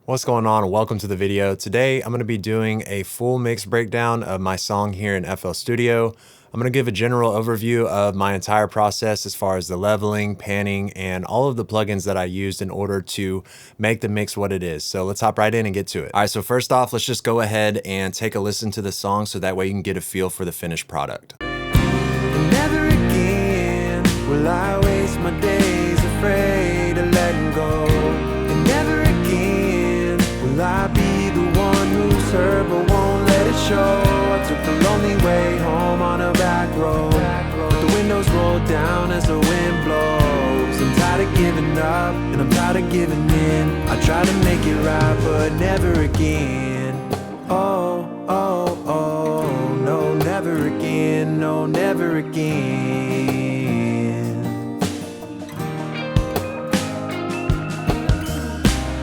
What's going on? Welcome to the video. Today I'm going to be doing a full mix breakdown of my song here in FL Studio. I'm going to give a general overview of my entire process as far as the leveling, panning, and all of the plugins that I used in order to make the mix what it is. So let's hop right in and get to it. All right, so first off, let's just go ahead and take a listen to the song so that way you can get a feel for the finished product. Never again will I waste my days afraid of letting go. And never again will I be the one who's hurt but won't let it show. I took the lonely way home on a back road, but the windows roll down as the wind blows. I'm tired of giving up and I'm tired of giving in. I try to make it right but never again. Oh, oh, oh, no, never again, no, never again.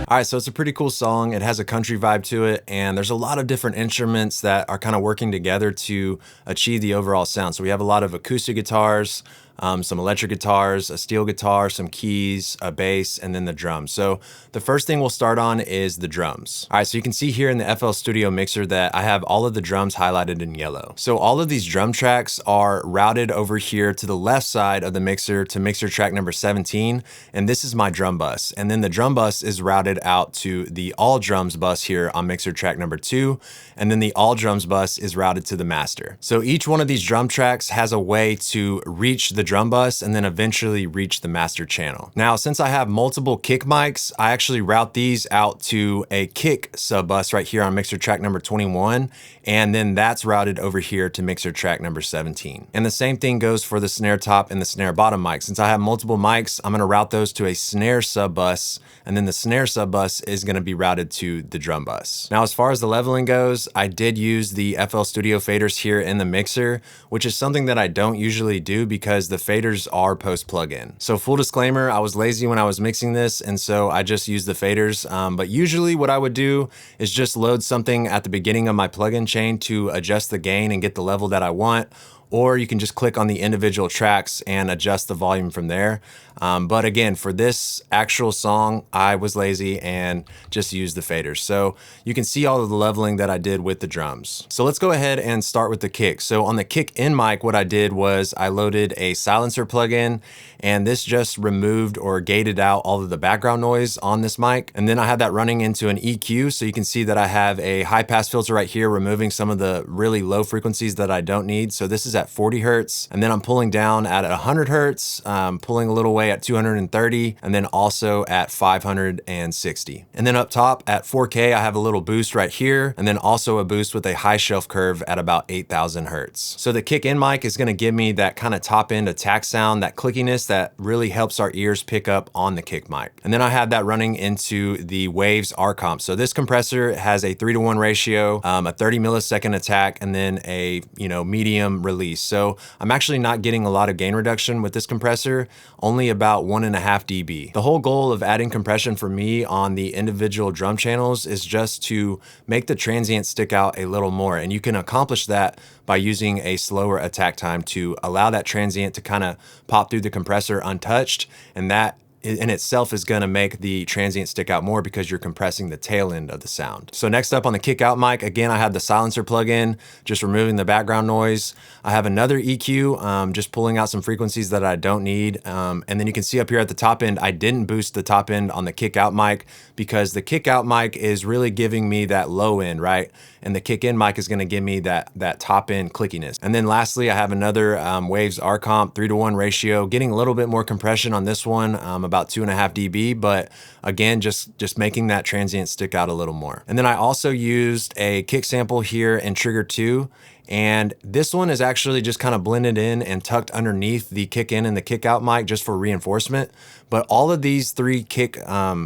All right, so it's a pretty cool song. It has a country vibe to it, and there's a lot of different instruments that are kind of working together to achieve the overall sound. So we have a lot of acoustic guitars, some electric guitars, a steel guitar, some keys, a bass, and then the drums. So the first thing we'll start on is the drums. All right, so you can see here in the FL Studio mixer that I have all of the drums highlighted in yellow. So all of these drum tracks are routed over here to the left side of the mixer to mixer track number 17, and this is my drum bus. And then the drum bus is routed out to the all drums bus here on mixer track number 2, and then the all drums bus is routed to the master. So each one of these drum tracks has a way to reach the drum bus and then eventually reach the master channel. Now, since I have multiple kick mics, I actually route these out to a kick sub bus right here on mixer track number 21, and then that's routed over here to mixer track number 17. And the same thing goes for the snare top and the snare bottom mic. Since I have multiple mics, I'm gonna route those to a snare sub bus, and then the snare sub bus is gonna be routed to the drum bus. Now, as far as the leveling goes, I did use the FL Studio faders here in the mixer, which is something that I don't usually do because the faders are post plugin. So full disclaimer, I was lazy when I was mixing this, and so I just used the faders. But usually what I would do is just load something at the beginning of my plugin chain to adjust the gain and get the level that I want, or you can just click on the individual tracks and adjust the volume from there. But again, for this actual song, I was lazy and just used the faders. So you can see all of the leveling that I did with the drums. So let's go ahead and start with the kick. So on the kick in mic, what I did was I loaded a silencer plugin, and this just removed or gated out all of the background noise on this mic. And then I had that running into an EQ. So you can see that I have a high pass filter right here, removing some of the really low frequencies that I don't need. So this is at 40 Hertz. And then I'm pulling down at 100 Hertz, pulling a little way at 230, and then also at 560. And then up top at 4K, I have a little boost right here, and then also a boost with a high shelf curve at about 8,000 Hertz. So the kick in mic is gonna give me that kind of top end attack sound, that clickiness that really helps our ears pick up on the kick mic. And then I have that running into the Waves R-Comp. So this compressor has a 3:1 ratio, a 30 millisecond attack, and then a medium release. So I'm actually not getting a lot of gain reduction with this compressor, only about 1.5 dB. The whole goal of adding compression for me on the individual drum channels is just to make the transient stick out a little more. And you can accomplish that by using a slower attack time to allow that transient to kind of pop through the compressor untouched. And that in itself is gonna make the transient stick out more because you're compressing the tail end of the sound. So next up on the kick out mic, again, I have the silencer plugin, just removing the background noise. I have another EQ, just pulling out some frequencies that I don't need. And then you can see up here at the top end, I didn't boost the top end on the kick out mic because the kick out mic is really giving me that low end, right? And the kick in mic is gonna give me that top end clickiness. And then lastly, I have another Waves R-Comp 3:1 ratio, getting a little bit more compression on this one, about 2.5 dB, but again, just making that transient stick out a little more. And then I also used a kick sample here in Trigger 2, and this one is actually just kind of blended in and tucked underneath the kick in and the kick out mic just for reinforcement. But all of these 3 kick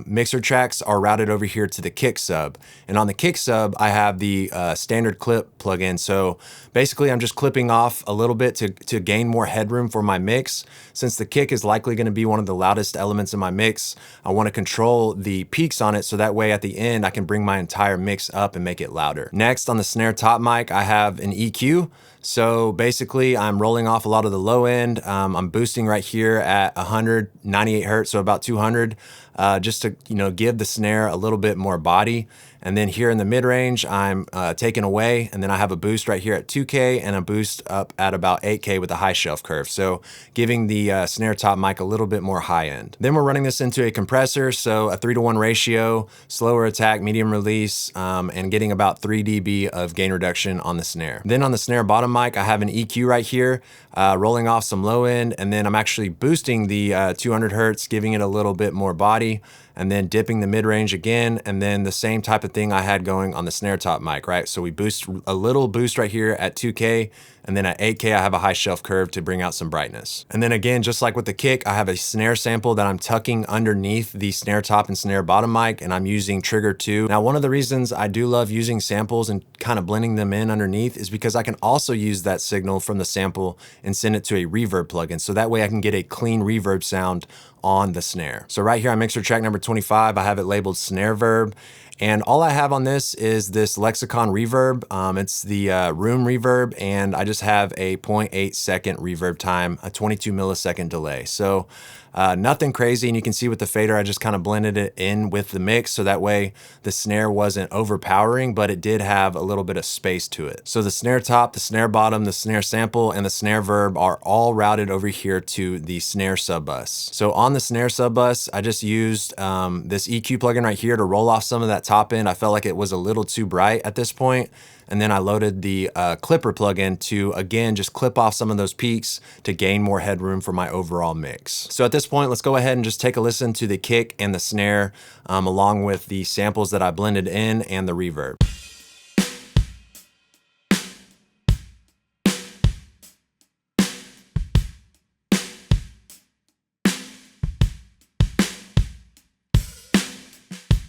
mixer tracks are routed over here to the kick sub. And on the kick sub, I have the standard clip plugin. So basically I'm just clipping off a little bit to gain more headroom for my mix. Since the kick is likely gonna be one of the loudest elements in my mix, I wanna control the peaks on it so that way at the end, I can bring my entire mix up and make it louder. Next, on the snare top mic, I have an EQ. So basically I'm rolling off a lot of the low end. I'm boosting right here at 198 Hertz, so about 200. just to, give the snare a little bit more body. And then here in the mid-range, I'm taking away, and then I have a boost right here at 2K and a boost up at about 8K with a high shelf curve. So giving the snare top mic a little bit more high end. Then we're running this into a compressor, so a 3-to-1 ratio, slower attack, medium release, and getting about 3 dB of gain reduction on the snare. Then on the snare bottom mic, I have an EQ right here, rolling off some low end, and then I'm actually boosting the 200 hertz, giving it a little bit more body, and then dipping the mid-range again, and then the same type of thing I had going on the snare top mic, right? So we boost a little boost right here at 2K, and then at 8K, I have a high shelf curve to bring out some brightness. And then again, just like with the kick, I have a snare sample that I'm tucking underneath the snare top and snare bottom mic, and I'm using Trigger 2. Now, one of the reasons I do love using samples and kind of blending them in underneath is because I can also use that signal from the sample and send it to a reverb plugin. So that way I can get a clean reverb sound on the snare. So right here on mixer track number 25, I have it labeled Snare Verb. And all I have on this is this Lexicon reverb. It's the room reverb, and I just have a 0.8 second reverb time, a 22 millisecond delay. So nothing crazy, and you can see with the fader, I just kind of blended it in with the mix, so that way the snare wasn't overpowering, but it did have a little bit of space to it. So the snare top, the snare bottom, the snare sample, and the snare verb are all routed over here to the snare sub bus. So on the snare sub bus, I just used this EQ plugin right here to roll off some of that top end. I felt like it was a little too bright at this point. And then I loaded the clipper plugin to, again, just clip off some of those peaks to gain more headroom for my overall mix. So at this point, let's go ahead and just take a listen to the kick and the snare, along with the samples that I blended in and the reverb.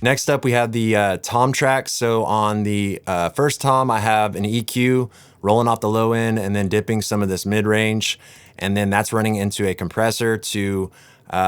Next up, we have the tom track. So on the first tom, I have an EQ rolling off the low end and then dipping some of this mid-range. And then that's running into a compressor to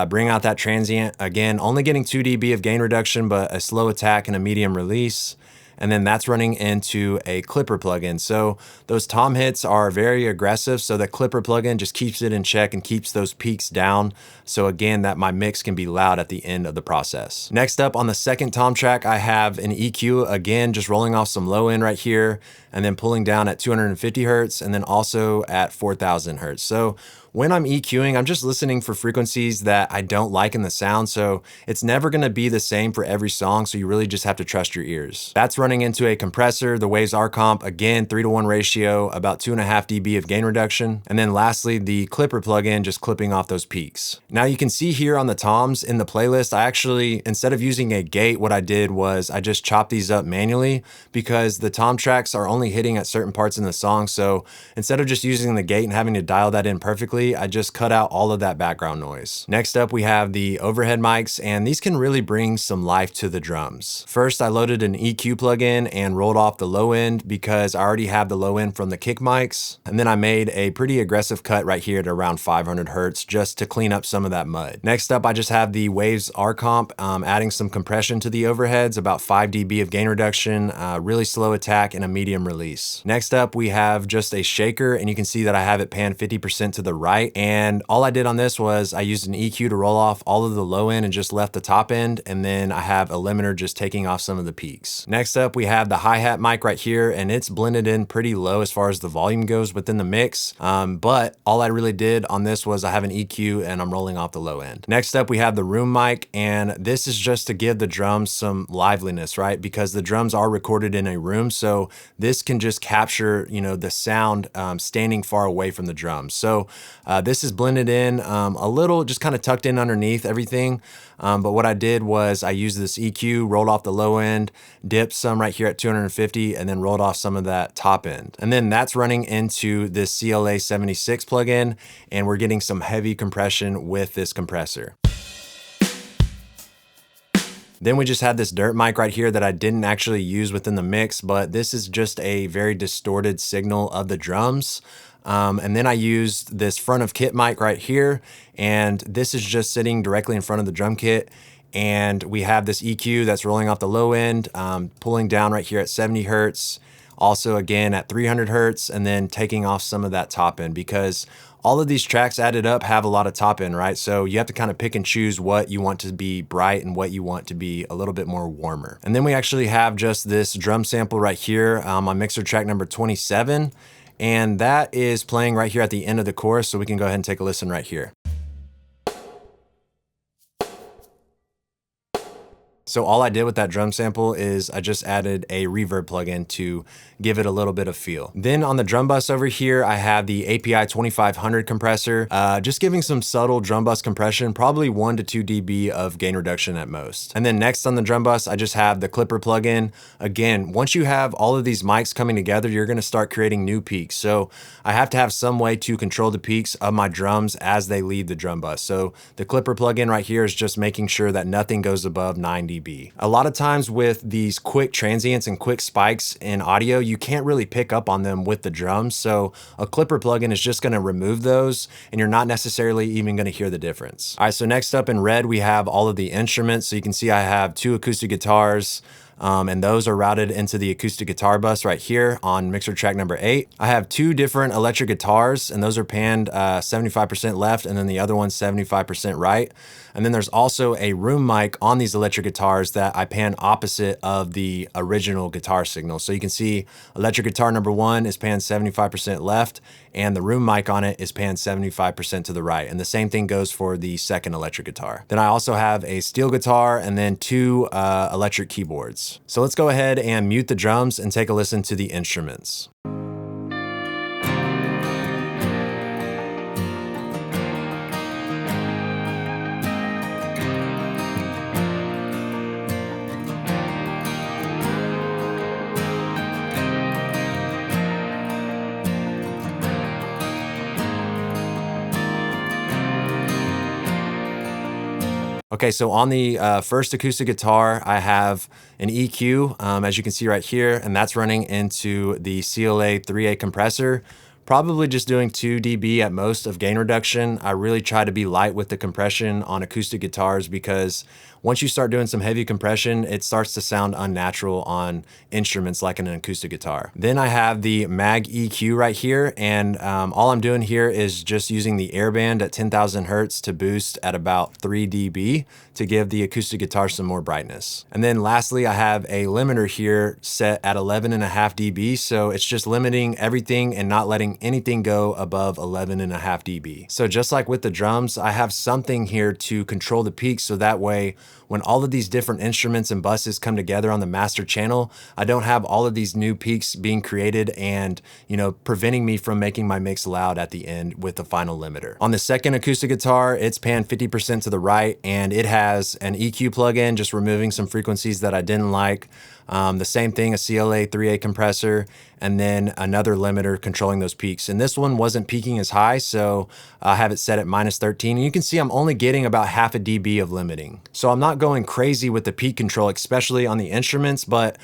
bring out that transient. Again, only getting 2 dB of gain reduction, but a slow attack and a medium release. And then that's running into a clipper plugin. So those tom hits are very aggressive, so the clipper plugin just keeps it in check and keeps those peaks down. So again, that my mix can be loud at the end of the process. Next up on the second tom track, I have an EQ, again, just rolling off some low end right here, and then pulling down at 250 hertz, and then also at 4000 hertz. So when I'm EQing, I'm just listening for frequencies that I don't like in the sound, so it's never gonna be the same for every song, so you really just have to trust your ears. That's running into a compressor, the Waves R-Comp, again, 3-to-1 ratio, about 2.5 dB of gain reduction. And then lastly, the clipper plugin, just clipping off those peaks. Now you can see here on the toms in the playlist, I actually, instead of using a gate, what I did was I just chopped these up manually because the tom tracks are only hitting at certain parts in the song, so instead of just using the gate and having to dial that in perfectly, I just cut out all of that background noise. Next up, we have the overhead mics, and these can really bring some life to the drums. First, I loaded an EQ plugin and rolled off the low end because I already have the low end from the kick mics. And then I made a pretty aggressive cut right here at around 500 hertz just to clean up some of that mud. Next up, I just have the Waves R-Comp, adding some compression to the overheads, about 5 dB of gain reduction, really slow attack, and a medium release. Next up, we have just a shaker, and you can see that I have it panned 50% to the right. And all I did on this was I used an EQ to roll off all of the low end and just left the top end. And then I have a limiter just taking off some of the peaks. Next up, we have the hi-hat mic right here, and it's blended in pretty low as far as the volume goes within the mix. But all I really did on this was I have an EQ and I'm rolling off the low end. Next up, we have the room mic, and this is just to give the drums some liveliness, right? Because the drums are recorded in a room, so this can just capture, the sound standing far away from the drums. So this is blended in a little, just kind of tucked in underneath everything. But what I did was I used this EQ, rolled off the low end, dipped some right here at 250, and then rolled off some of that top end. And then that's running into this CLA 76 plugin, and we're getting some heavy compression with this compressor. Then we just had this dirt mic right here that I didn't actually use within the mix, but this is just a very distorted signal of the drums. And then I used this front of kit mic right here, and this is just sitting directly in front of the drum kit. And we have this EQ that's rolling off the low end, pulling down right here at 70 hertz. Also again at 300 hertz, and then taking off some of that top end, because all of these tracks added up have a lot of top end, right? So you have to kind of pick and choose what you want to be bright and what you want to be a little bit more warmer. And then we actually have just this drum sample right here on mixer track number 27. And that is playing right here at the end of the chorus. So we can go ahead and take a listen right here. So all I did with that drum sample is I just added a reverb plugin to give it a little bit of feel. Then on the drum bus over here, I have the API 2500 compressor, just giving some subtle drum bus compression, probably 1 to 2 dB of gain reduction at most. And then next on the drum bus, I just have the Klipper plugin. Again, once you have all of these mics coming together, you're gonna start creating new peaks. So I have to have some way to control the peaks of my drums as they leave the drum bus. So the Klipper plugin right here is just making sure that nothing goes above 9 dB. A lot of times with these quick transients and quick spikes in audio, you can't really pick up on them with the drums. So a Klipper plugin is just gonna remove those and you're not necessarily even gonna hear the difference. All right, so next up in red, we have all of the instruments. So you can see I have 2 acoustic guitars, and those are routed into the acoustic guitar bus right here on mixer track number 8. I have 2 different electric guitars, and those are panned 75% left, and then the other one's 75% right. And then there's also a room mic on these electric guitars that I pan opposite of the original guitar signal. So you can see electric guitar number 1 is panned 75% left, and the room mic on it is panned 75% to the right. And the same thing goes for the second electric guitar. Then I also have a steel guitar and then 2 electric keyboards. So let's go ahead and mute the drums and take a listen to the instruments. Okay, so on the first acoustic guitar, I have an EQ, as you can see right here, and that's running into the CLA 3A compressor. Probably just doing 2 dB at most of gain reduction. I really try to be light with the compression on acoustic guitars because once you start doing some heavy compression, it starts to sound unnatural on instruments like an acoustic guitar. Then I have the Mag EQ right here, and all I'm doing here is just using the airband at 10,000 Hertz to boost at about 3 dB to give the acoustic guitar some more brightness. And then lastly, I have a limiter here set at 11.5 dB, so it's just limiting everything and not letting anything go above 11.5 dB. So just like with the drums, I have something here to control the peaks so that way when all of these different instruments and buses come together on the master channel, I don't have all of these new peaks being created and, you know, preventing me from making my mix loud at the end with the final limiter. On the second acoustic guitar, it's panned 50% to the right, and it has an EQ plugin, just removing some frequencies that I didn't like. The same thing, a CLA 3A compressor, and then another limiter controlling those peaks. And this one wasn't peaking as high, so I have it set at -13. And you can see I'm only getting about 0.5 dB of limiting. So I'm not going crazy with the peak control, especially on the instruments, but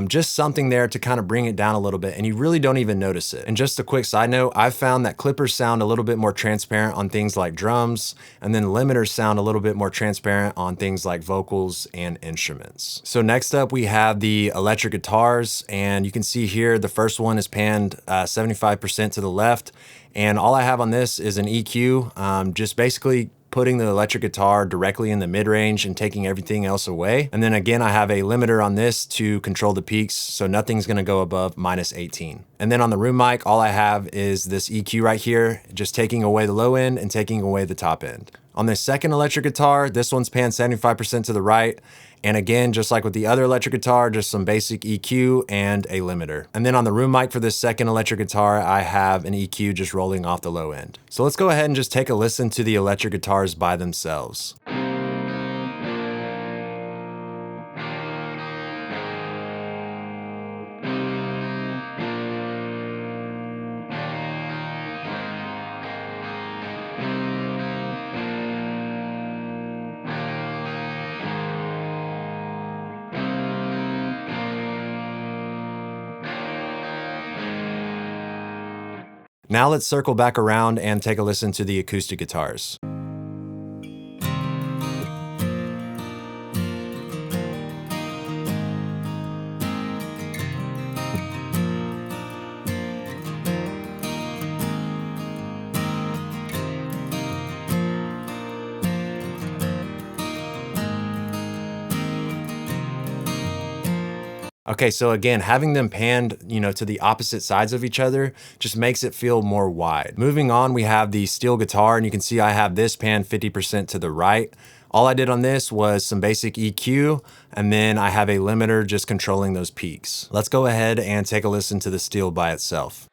just something there to kind of bring it down a little bit, and you really don't even notice it. And just a quick side note, I've found that clippers sound a little bit more transparent on things like drums, and then limiters sound a little bit more transparent on things like vocals and instruments. So next up, we have the electric guitars, and you can see here the first one is panned 75% to the left, and all I have on this is an EQ, just basically putting the electric guitar directly in the mid-range and taking everything else away. And then again, I have a limiter on this to control the peaks, so nothing's gonna go above -18. And then on the room mic, all I have is this EQ right here, just taking away the low end and taking away the top end. On the second electric guitar, this one's panned 75% to the right. And again, just like with the other electric guitar, just some basic EQ and a limiter. And then on the room mic for this second electric guitar, I have an EQ just rolling off the low end. So let's go ahead and just take a listen to the electric guitars by themselves. Now let's circle back around and take a listen to the acoustic guitars. Okay, so again, having them panned, to the opposite sides of each other just makes it feel more wide. Moving on, we have the steel guitar, and you can see I have this panned 50% to the right. All I did on this was some basic EQ, and then I have a limiter just controlling those peaks. Let's go ahead and take a listen to the steel by itself.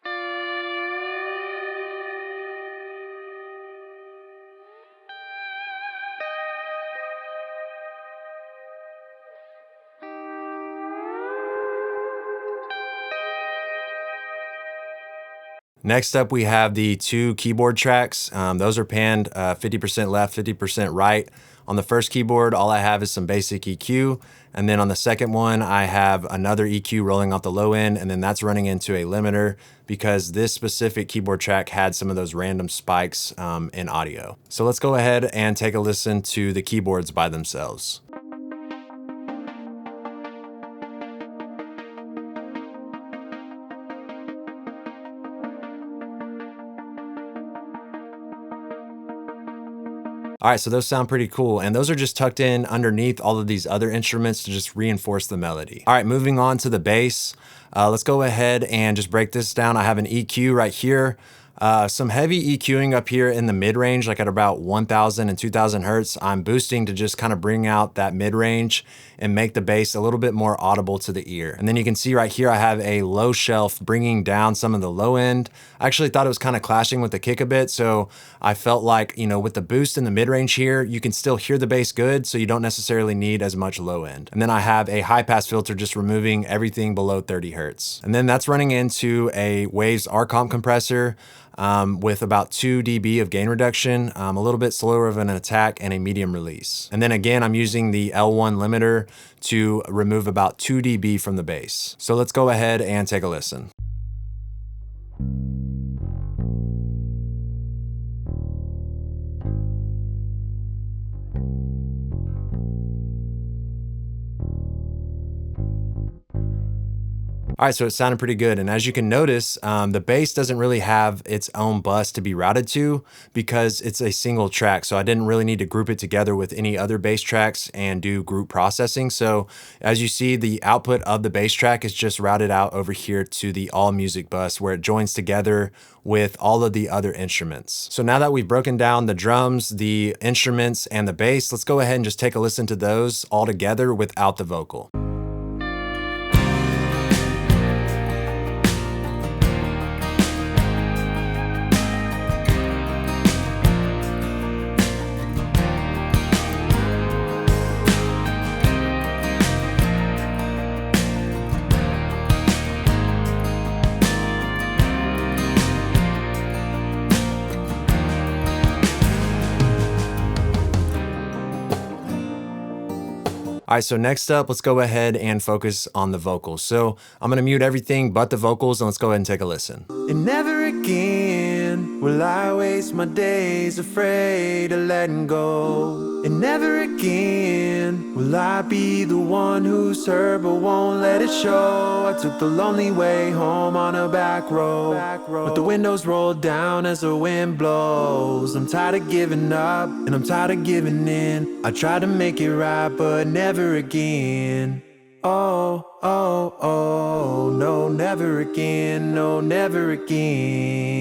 Next up, we have the two keyboard tracks. Those are panned 50% left, 50% right. On the first keyboard, all I have is some basic EQ. And then on the second one, I have another EQ rolling off the low end, and then that's running into a limiter because this specific keyboard track had some of those random spikes in audio. So let's go ahead and take a listen to the keyboards by themselves. All right, so those sound pretty cool. And those are just tucked in underneath all of these other instruments to just reinforce the melody. All right, moving on to the bass. Let's go ahead and just break this down. I have an EQ right here. Some heavy EQing up here in the mid-range, like at about 1000 and 2000 hertz. I'm boosting to just kind of bring out that mid-range and make the bass a little bit more audible to the ear. And then you can see right here, I have a low shelf bringing down some of the low end. I actually thought it was kind of clashing with the kick a bit. So I felt like, with the boost in the mid-range here, you can still hear the bass good. So you don't necessarily need as much low end. And then I have a high pass filter just removing everything below 30 hertz. And then that's running into a Waves R-Comp compressor with about 2 dB of gain reduction, a little bit slower of an attack, and a medium release. And then again, I'm using the L1 limiter to remove about 2 dB from the bass. So let's go ahead and take a listen. All right, so it sounded pretty good. And as you can notice, the bass doesn't really have its own bus to be routed to because it's a single track. So I didn't really need to group it together with any other bass tracks and do group processing. So as you see, the output of the bass track is just routed out over here to the all music bus where it joins together with all of the other instruments. So now that we've broken down the drums, the instruments, and the bass, let's go ahead and just take a listen to those all together without the vocal. All right, so next up, let's go ahead and focus on the vocals. So I'm gonna mute everything but the vocals, and let's go ahead and take a listen. And never again will I waste my days afraid of letting go. And never again will I be the one who's hurt but won't let it show. I took the lonely way home on a back road, with the windows rolled down as the wind blows. I'm tired of giving up and I'm tired of giving in. I tried to make it right but never again. Oh, oh, oh, no, never again, no, never again.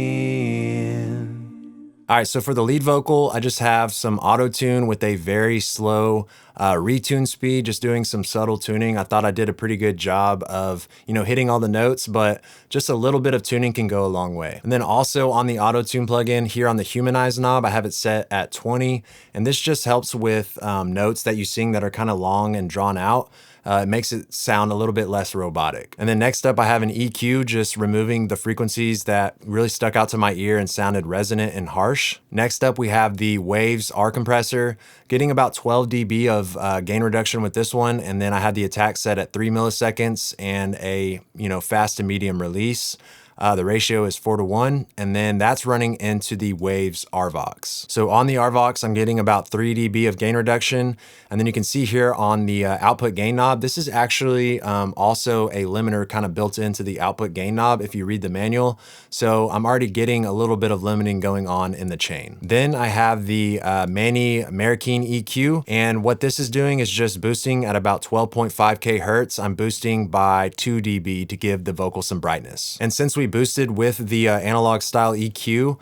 All right, so for the lead vocal, I just have some auto tune with a very slow retune speed, just doing some subtle tuning. I thought I did a pretty good job of, hitting all the notes, but just a little bit of tuning can go a long way. And then also on the auto tune plugin here on the Humanize knob, I have it set at 20, and this just helps with notes that you sing that are kind of long and drawn out. It makes it sound a little bit less robotic. And then next up, I have an EQ, just removing the frequencies that really stuck out to my ear and sounded resonant and harsh. Next up, we have the Waves R compressor, getting about 12 dB of gain reduction with this one. And then I had the attack set at 3 milliseconds and a fast to medium release. The ratio is 4:1, and then that's running into the Waves RVox. So on the RVox, I'm getting about 3 dB of gain reduction. And then you can see here on the output gain knob, this is actually also a limiter kind of built into the output gain knob if you read the manual. So I'm already getting a little bit of limiting going on in the chain. Then I have the Manny Marroquin EQ, and what this is doing is just boosting at about 12.5K hertz. I'm boosting by 2 dB to give the vocal some brightness. And since we boosted with the analog style EQ,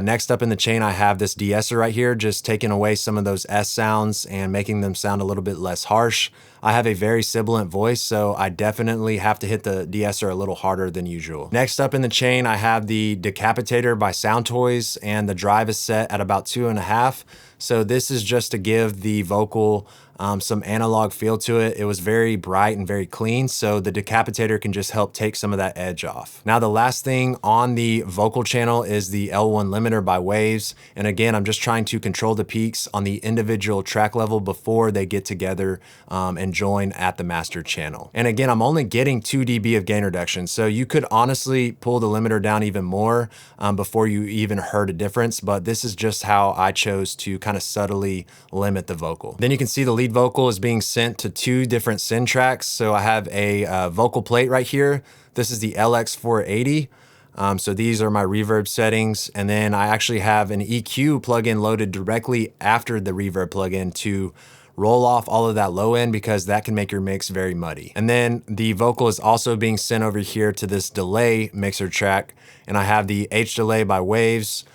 next up in the chain I have this de-esser right here, just taking away some of those S sounds and making them sound a little bit less harsh. I have a very sibilant voice, so I definitely have to hit the de-esser a little harder than usual. Next up in the chain, I have the Decapitator by Soundtoys, and the drive is set at about 2.5. So this is just to give the vocal some analog feel to it. It was very bright and very clean, so the Decapitator can just help take some of that edge off. Now the last thing on the vocal channel is the L1 limiter by Waves, and again I'm just trying to control the peaks on the individual track level before they get together and join at the master channel. And again, I'm only getting 2 dB of gain reduction, so you could honestly pull the limiter down even more before you even heard a difference, but this is just how I chose to kind of subtly limit the vocal. Then you can see the lead vocal is being sent to 2 different send tracks. So I have a vocal plate right here. This is the LX480. So these are my reverb settings. And then I actually have an EQ plugin loaded directly after the reverb plugin to roll off all of that low end, because that can make your mix very muddy. And then the vocal is also being sent over here to this delay mixer track. And I have the H delay by Waves.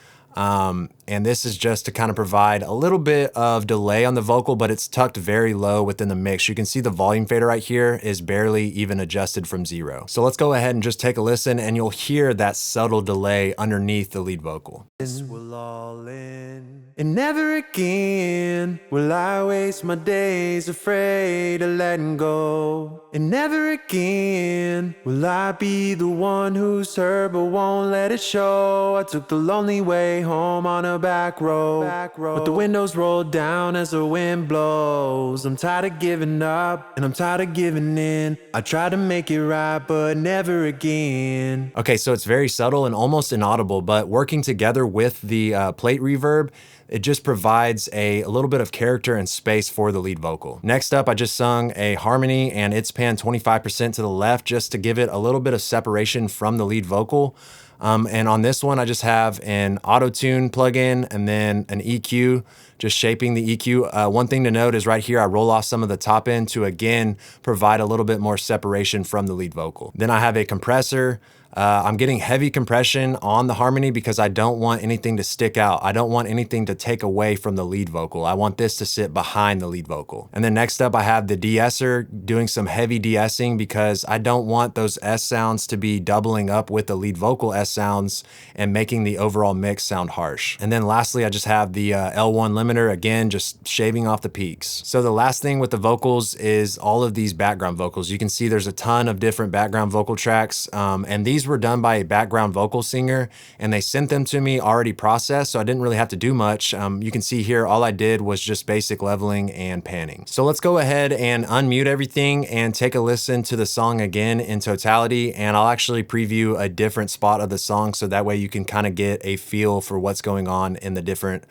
And this is just to kind of provide a little bit of delay on the vocal, but it's tucked very low within the mix. You can see the volume fader right here is barely even adjusted from 0. So let's go ahead and just take a listen, and you'll hear that subtle delay underneath the lead vocal. This will all end, and never again will I waste my days afraid of letting go. And never again will I be the one who's hurt but won't let it show. I took the lonely way home on a back road, with the windows rolled down as the wind blows. I'm tired of giving up, and I'm tired of giving in. I try to make it right, but never again. Okay, so it's very subtle and almost inaudible, but working together with the plate reverb, it just provides a little bit of character and space for the lead vocal. Next up, I just sung a harmony, and it's panned 25% to the left just to give it a little bit of separation from the lead vocal. And on this one, I just have an auto-tune plugin and then an EQ, just shaping the EQ. One thing to note is right here, I roll off some of the top end to again provide a little bit more separation from the lead vocal. Then I have a compressor. I'm getting heavy compression on the harmony because I don't want anything to stick out. I don't want anything to take away from the lead vocal. I want this to sit behind the lead vocal. And then next up, I have the de-esser doing some heavy de-essing because I don't want those S sounds to be doubling up with the lead vocal S sounds and making the overall mix sound harsh. And then lastly, I just have the L1 limiter, again, just shaving off the peaks. So the last thing with the vocals is all of these background vocals. You can see there's a ton of different background vocal tracks, and these were done by a background vocal singer, and they sent them to me already processed, so I didn't really have to do much. You can see here, all I did was just basic leveling and panning. So let's go ahead and unmute everything and take a listen to the song again in totality, and I'll actually preview a different spot of the song so that way you can kind of get a feel for what's going on in the different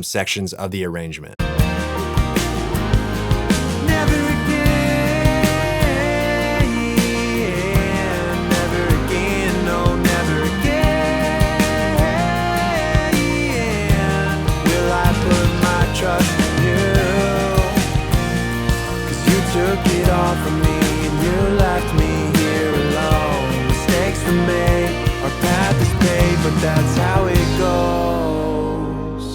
sections of the arrangement. Took it all from me and you left me here alone. Mistakes were made, our path is paved, but that's how it goes.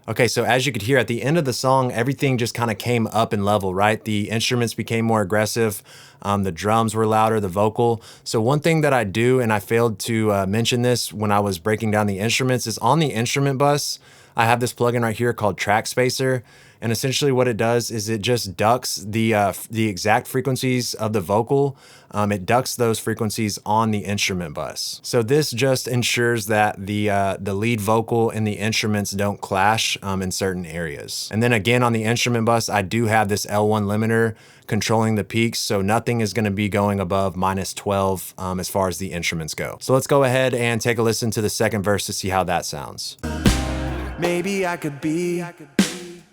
Okay, so as you could hear at the end of the song, everything just kind of came up in level, right? The instruments became more aggressive, the drums were louder, the vocal. So one thing that I do, and I failed to mention this when I was breaking down the instruments, is on the instrument bus, I have this plugin right here called Track Spacer. And essentially what it does is it just ducks the exact frequencies of the vocal. It ducks those frequencies on the instrument bus. So this just ensures that the lead vocal and the instruments don't clash in certain areas. And then again, on the instrument bus, I do have this L1 limiter controlling the peaks, so nothing is gonna be going above -12 as far as the instruments go. So let's go ahead and take a listen to the second verse to see how that sounds. Maybe I could be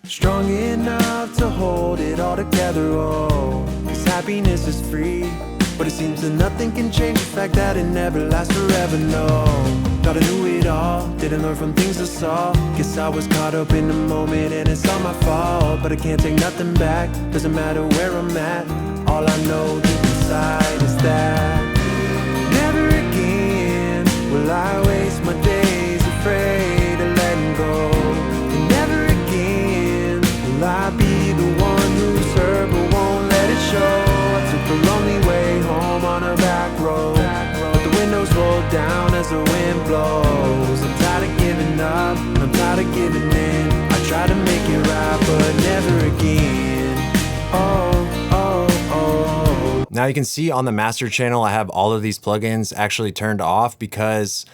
strong enough to hold it all together, oh, 'cause happiness is free. But it seems that nothing can change the fact that it never lasts forever, no. Thought I knew it all, didn't learn from things I saw. Guess I was caught up in the moment and it's all my fault. But I can't take nothing back, doesn't matter where I'm at. All I know deep inside is that never again will I waste my days afraid of letting go. And never again will I be the one who's hurt but won't let it show. I took the lonely way home on a back road, but the windows roll down as the wind blows. I'm tired of giving up, I'm tired of giving in. I try to make it right, but never again. Oh, oh, oh. Now you can see on the master channel, I have all of these plugins actually turned off because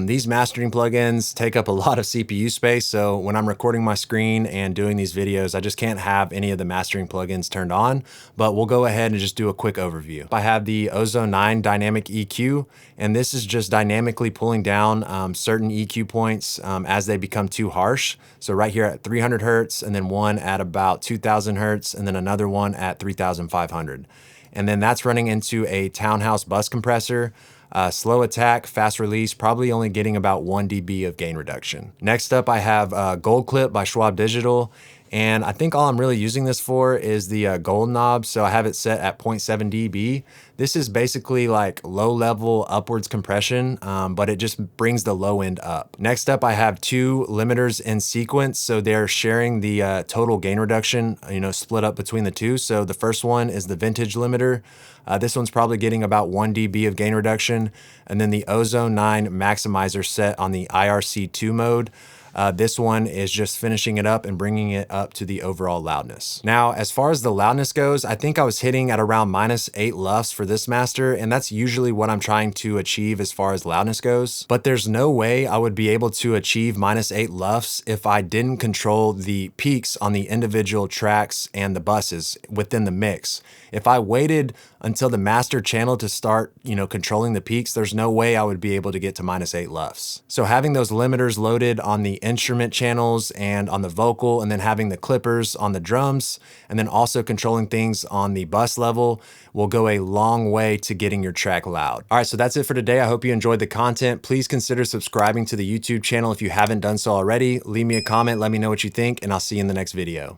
these mastering plugins take up a lot of CPU space. So when I'm recording my screen and doing these videos, I just can't have any of the mastering plugins turned on, but we'll go ahead and just do a quick overview. I have the Ozone 9 dynamic EQ, and this is just dynamically pulling down certain EQ points as they become too harsh. So right here at 300 Hertz, and then one at about 2000 Hertz, and then another one at 3500. And then that's running into a Townhouse bus compressor. Slow attack, fast release, probably only getting about 1 dB of gain reduction. Next up, I have Gold Clip by Schwab Digital. And I think all I'm really using this for is the gold knob. So I have it set at 0.7 dB. This is basically like low level upwards compression, but it just brings the low end up. Next up, I have two limiters in sequence. So they're sharing the total gain reduction, split up between the two. So the first one is the vintage limiter. This one's probably getting about 1 dB of gain reduction. And then the Ozone 9 maximizer set on the IRC2 mode. This one is just finishing it up and bringing it up to the overall loudness. Now, as far as the loudness goes, I think I was hitting at around -8 LUFS for this master, and that's usually what I'm trying to achieve as far as loudness goes. But there's no way I would be able to achieve -8 LUFS if I didn't control the peaks on the individual tracks and the buses within the mix. If I waited until the master channel to start, controlling the peaks, there's no way I would be able to get to -8 LUFS. So having those limiters loaded on the instrument channels and on the vocal, and then having the clippers on the drums, and then also controlling things on the bus level will go a long way to getting your track loud. All right, so that's it for today. I hope you enjoyed the content. Please consider subscribing to the YouTube channel if you haven't done so already. Leave me a comment, let me know what you think, and I'll see you in the next video.